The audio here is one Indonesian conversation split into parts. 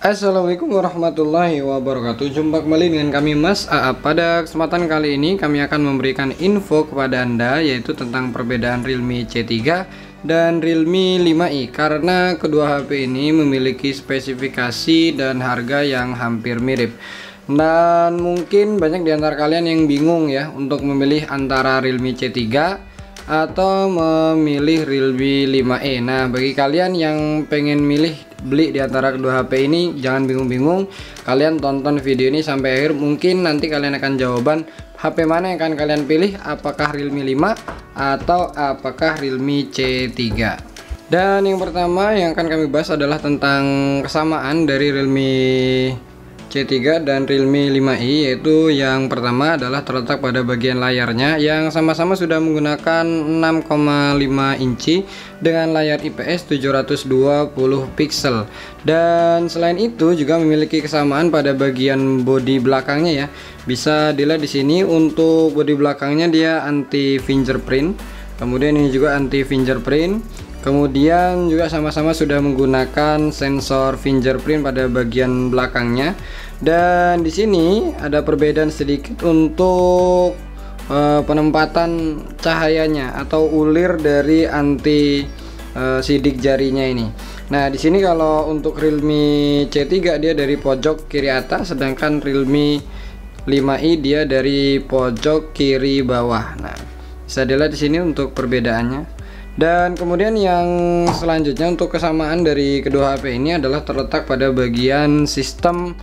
Assalamualaikum warahmatullahi wabarakatuh. Jumpa kembali dengan kami Mas Aap. Pada kesempatan kali ini kami akan memberikan info kepada Anda, yaitu tentang perbedaan Realme C3 dan Realme 5i, karena kedua HP ini memiliki spesifikasi dan harga yang hampir mirip. Dan mungkin banyak di antara kalian yang bingung ya untuk memilih antara Realme C3 atau memilih Realme 5e. Nah, bagi kalian yang pengen beli di antara kedua HP ini, jangan bingung-bingung. Kalian tonton video ini sampai akhir, mungkin nanti kalian akan jawaban HP mana yang akan kalian pilih, apakah Realme 5 atau apakah Realme C3. Dan yang pertama yang akan kami bahas adalah tentang kesamaan dari Realme C3 dan Realme 5i, yaitu yang pertama adalah terletak pada bagian layarnya yang sama-sama sudah menggunakan 6,5 inci dengan layar IPS 720 pixel. Dan selain itu juga memiliki kesamaan pada bagian bodi belakangnya ya. Bisa dilihat di sini untuk bodi belakangnya dia anti fingerprint. Kemudian ini juga anti fingerprint. Kemudian juga sama-sama sudah menggunakan sensor fingerprint pada bagian belakangnya. Dan di sini ada perbedaan sedikit untuk penempatan cahayanya atau ulir dari anti sidik jarinya ini. Nah, di sini kalau untuk Realme C3 dia dari pojok kiri atas, sedangkan Realme 5i dia dari pojok kiri bawah. Nah, bisa dilihat di sini untuk perbedaannya. Dan kemudian yang selanjutnya untuk kesamaan dari kedua HP ini adalah terletak pada bagian sistem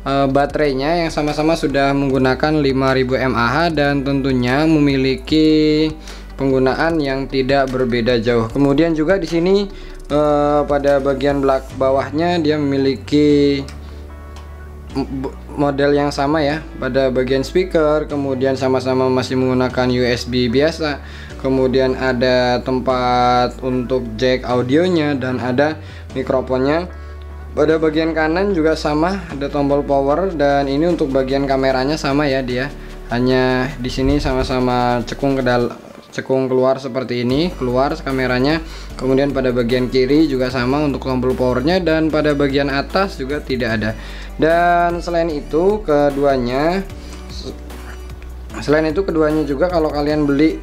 baterainya yang sama-sama sudah menggunakan 5000 mAh dan tentunya memiliki penggunaan yang tidak berbeda jauh. Kemudian juga di sini pada bagian bawahnya dia memiliki model yang sama ya, pada bagian speaker, kemudian sama-sama masih menggunakan USB biasa, kemudian ada tempat untuk jack audionya dan ada mikrofonnya. Pada bagian kanan juga sama, ada tombol power, dan ini untuk bagian kameranya sama ya, dia hanya di sini sama-sama cekung keluar seperti ini, keluar kameranya. Kemudian pada bagian kiri juga sama untuk tombol powernya, dan pada bagian atas juga tidak ada. Dan selain itu keduanya juga kalau kalian beli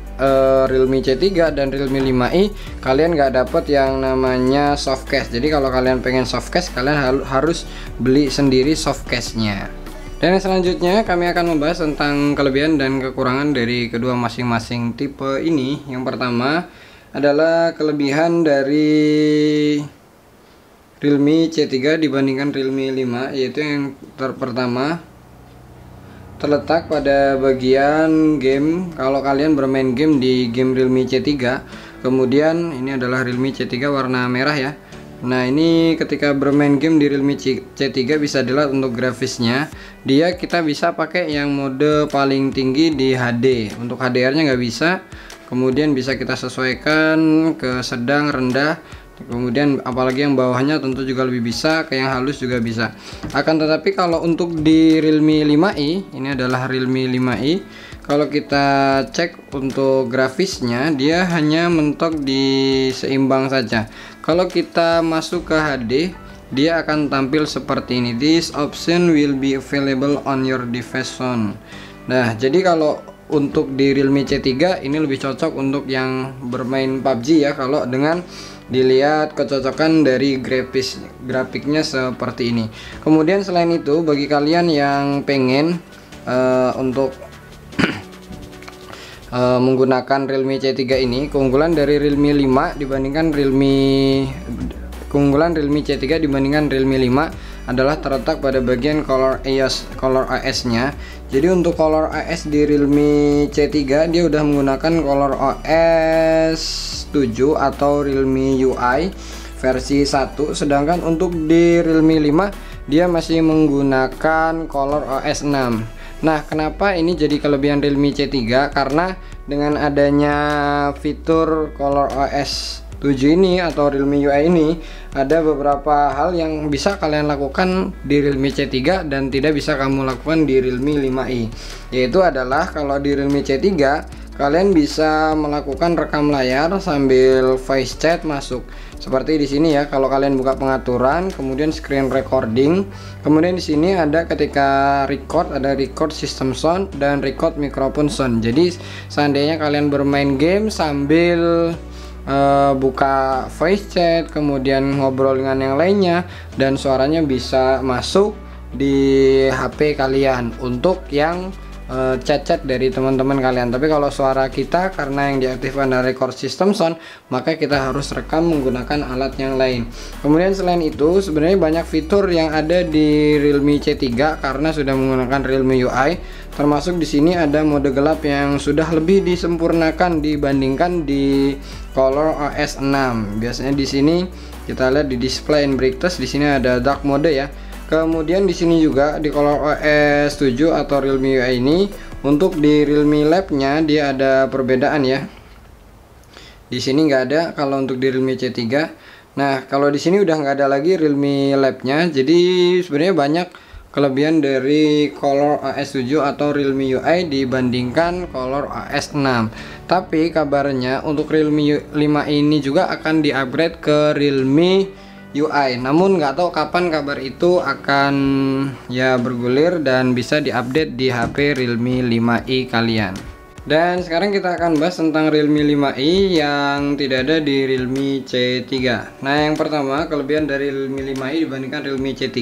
Realme C3 dan Realme 5i, kalian nggak dapet yang namanya softcase. Jadi kalau kalian pengen softcase, kalian harus beli sendiri softcase-nya. Dan yang selanjutnya kami akan membahas tentang kelebihan dan kekurangan dari kedua masing-masing tipe ini. Yang pertama adalah kelebihan dari Realme C3 dibandingkan Realme 5, yaitu yang pertama terletak pada bagian game. Kalau kalian bermain game di game Realme C3, kemudian ini adalah Realme C3 warna merah ya. Nah, ini ketika bermain game di Realme C3 bisa dilihat untuk grafisnya, kita bisa pakai yang mode paling tinggi di HD. Untuk HDR-nya nggak bisa. Kemudian bisa kita sesuaikan ke sedang, rendah. Kemudian apalagi yang bawahnya tentu juga lebih bisa, ke yang halus juga bisa. Akan tetapi kalau untuk di Realme 5i, ini adalah Realme 5i, kalau kita cek untuk grafisnya dia hanya mentok di seimbang saja. Kalau kita masuk ke HD, dia akan tampil seperti ini. This option will be available on your device soon. Nah, jadi kalau untuk di Realme C3 ini lebih cocok untuk yang bermain PUBG ya, kalau dengan dilihat kecocokan dari grafiknya seperti ini. Kemudian selain itu, bagi kalian yang pengen untuk menggunakan Realme C3 ini, keunggulan Realme C3 dibandingkan Realme 5 adalah terletak pada bagian color OS nya. Jadi untuk color OS di Realme C3 dia udah menggunakan color OS 7 atau Realme UI versi 1, sedangkan untuk di Realme 5 dia masih menggunakan color OS 6. Nah, kenapa ini jadi kelebihan Realme C3? Karena dengan adanya fitur color OS 7 ini atau Realme UI ini, ada beberapa hal yang bisa kalian lakukan di Realme C3 dan tidak bisa kamu lakukan di Realme 5i. Yaitu adalah kalau di Realme C3 kalian bisa melakukan rekam layar sambil voice chat masuk. Seperti di sini ya, kalau kalian buka pengaturan, kemudian screen recording, kemudian di sini ada ketika record, ada record system sound dan record microphone sound. Jadi seandainya kalian bermain game sambil buka voice chat, kemudian ngobrol dengan yang lainnya, dan suaranya bisa masuk di HP kalian untuk yang chat-chat dari teman-teman kalian. Tapi kalau suara kita karena yang diaktifkan dari record system sound, maka kita harus rekam menggunakan alat yang lain. Kemudian selain itu sebenarnya banyak fitur yang ada di Realme C3 karena sudah menggunakan Realme UI. Termasuk di sini ada mode gelap yang sudah lebih disempurnakan dibandingkan di ColorOS 6. Biasanya di sini kita lihat di display and brightness, di sini ada dark mode ya. Kemudian di sini juga di ColorOS 7 atau Realme UI ini, untuk di Realme Lab-nya dia ada perbedaan ya. Di sini nggak ada kalau untuk di Realme C3. Nah, kalau di sini udah nggak ada lagi Realme Lab-nya. Jadi sebenarnya banyak kelebihan dari ColorOS 7 atau Realme UI dibandingkan ColorOS 6. Tapi kabarnya untuk Realme 5 ini juga akan di-upgrade ke Realme UI, namun nggak tahu kapan kabar itu akan ya bergulir dan bisa diupdate di HP Realme 5i kalian. Dan sekarang kita akan bahas tentang Realme 5i yang tidak ada di Realme C3. Nah, yang pertama kelebihan dari Realme 5i dibandingkan Realme C3.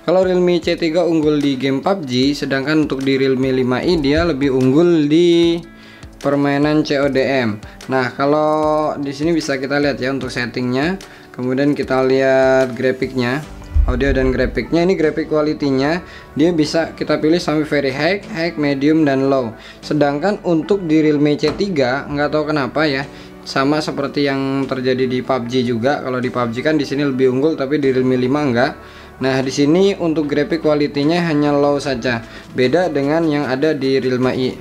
Kalau Realme C3 unggul di game PUBG, sedangkan untuk di Realme 5i dia lebih unggul di permainan CODM. Nah, kalau di sini bisa kita lihat ya untuk settingnya. Kemudian kita lihat grafiknya, audio dan grafiknya. Ini grafik quality-nya dia bisa kita pilih sampai very high, medium dan low. Sedangkan untuk di Realme C3 nggak tahu kenapa ya, sama seperti yang terjadi di PUBG juga. Kalau di PUBG kan di sini lebih unggul, tapi di Realme 5 enggak. Nah, di sini untuk grafik quality-nya hanya low saja. Beda dengan yang ada di Realme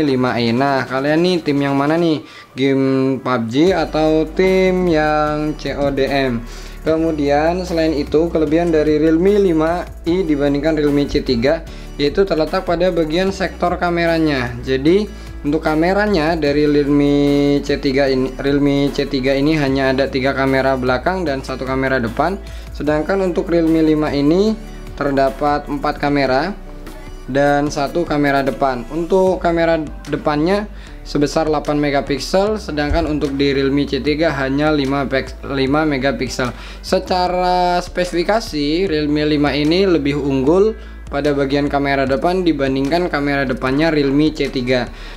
5i. Nah, kalian nih tim yang mana nih? Game PUBG atau tim yang CODM? Kemudian selain itu, kelebihan dari Realme 5i dibandingkan Realme C3 yaitu terletak pada bagian sektor kameranya. Jadi untuk kameranya dari Realme C3 ini hanya ada 3 kamera belakang dan 1 kamera depan. Sedangkan untuk Realme 5 ini terdapat 4 kamera dan 1 kamera depan. Untuk kamera depannya sebesar 8 megapiksel, sedangkan untuk di Realme C3 hanya 5 megapiksel. Secara spesifikasi Realme 5 ini lebih unggul pada bagian kamera depan dibandingkan kamera depannya Realme C3.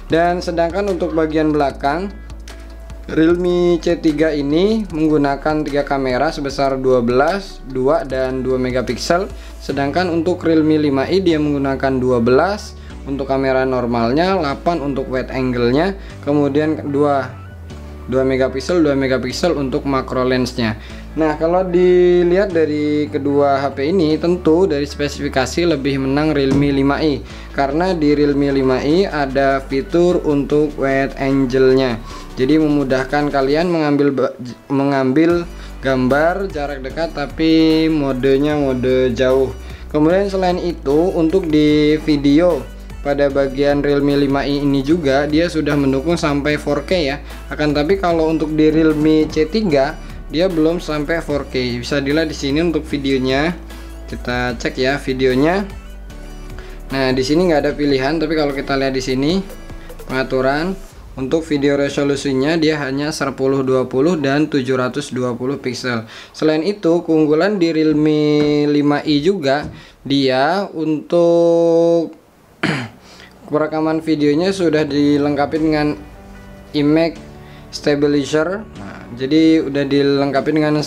Dan sedangkan untuk bagian belakang Realme C3 ini menggunakan 3 kamera sebesar 12, 2 dan 2 megapiksel. Sedangkan untuk Realme 5i dia menggunakan 12 untuk kamera normalnya, 8 untuk wide angle-nya, kemudian 2 megapiksel untuk macro lens-nya. Nah, kalau dilihat dari kedua HP ini, tentu dari spesifikasi lebih menang Realme 5i karena di Realme 5i ada fitur untuk wide angle-nya. Jadi memudahkan kalian mengambil gambar jarak dekat tapi modenya mode jauh. Kemudian selain itu untuk di video pada bagian Realme 5i ini juga dia sudah mendukung sampai 4K ya. Akan tapi kalau untuk di Realme C3 dia belum sampai 4K. Bisa dilihat di sini untuk videonya. Kita cek ya videonya. Nah, di sini nggak ada pilihan, tapi kalau kita lihat di sini pengaturan untuk video resolusinya dia hanya 1020 dan 720 pixel. Selain itu, keunggulan di Realme 5i juga dia untuk perekaman videonya sudah dilengkapi dengan image stabilizer. Nah, jadi udah dilengkapi dengan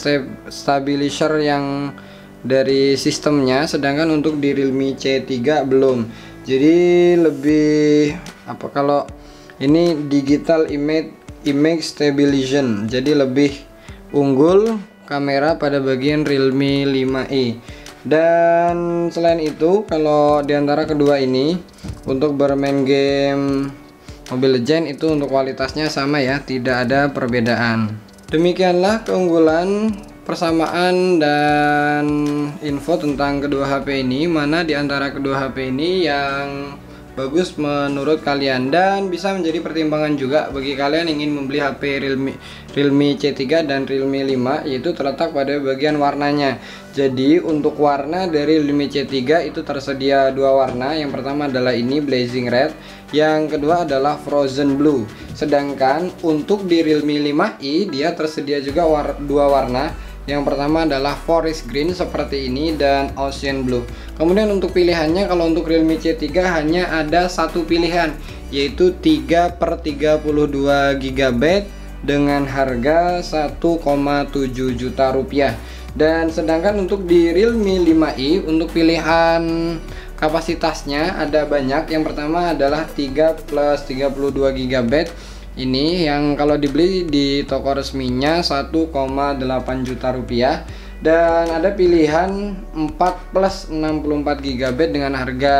stabilizer yang dari sistemnya, sedangkan untuk di Realme C3 belum. Jadi lebih apa, kalau ini digital image stabilization, jadi lebih unggul kamera pada bagian Realme 5i. Dan selain itu, kalau diantara kedua ini untuk bermain game Mobile Legends itu untuk kualitasnya sama ya, tidak ada perbedaan. Demikianlah keunggulan, persamaan dan info tentang kedua HP ini. Mana di antara kedua HP ini yang bagus menurut kalian, dan bisa menjadi pertimbangan juga bagi kalian yang ingin membeli HP Realme C3 dan Realme 5, yaitu terletak pada bagian warnanya. Jadi untuk warna dari Realme C3 itu tersedia dua warna. Yang pertama adalah ini Blazing Red, yang kedua adalah Frozen Blue. Sedangkan untuk di Realme 5i dia tersedia juga dua warna. Yang pertama adalah Forest Green seperti ini dan Ocean Blue. Kemudian untuk pilihannya, kalau untuk Realme C3 hanya ada satu pilihan, yaitu 3/32 GB dengan harga 1,7 juta rupiah. Dan sedangkan untuk di Realme 5i untuk pilihan kapasitasnya ada banyak. Yang pertama adalah 3+32 GB. Ini yang kalau dibeli di toko resminya 1,8 juta rupiah. Dan ada pilihan 4+64 GB dengan harga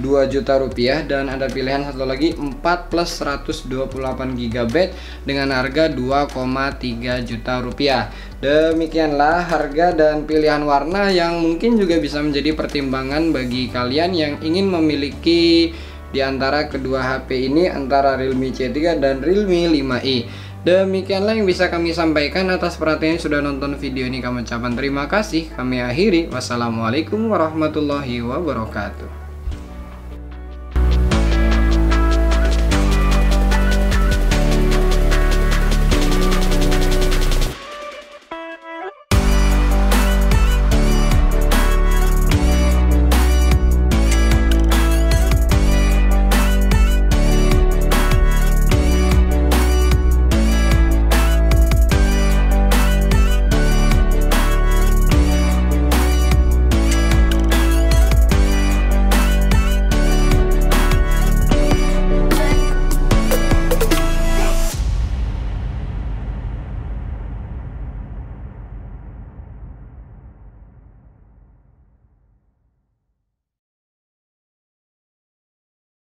2 juta rupiah. Dan ada pilihan satu lagi 4+128 GB dengan harga 2,3 juta rupiah. Demikianlah harga dan pilihan warna yang mungkin juga bisa menjadi pertimbangan bagi kalian yang ingin memiliki di antara kedua HP ini, antara Realme C3 dan Realme 5i. Demikianlah yang bisa kami sampaikan. Atas perhatiannya sudah nonton video ini kami ucapkan terima kasih. Kami akhiri. Wassalamualaikum warahmatullahi wabarakatuh.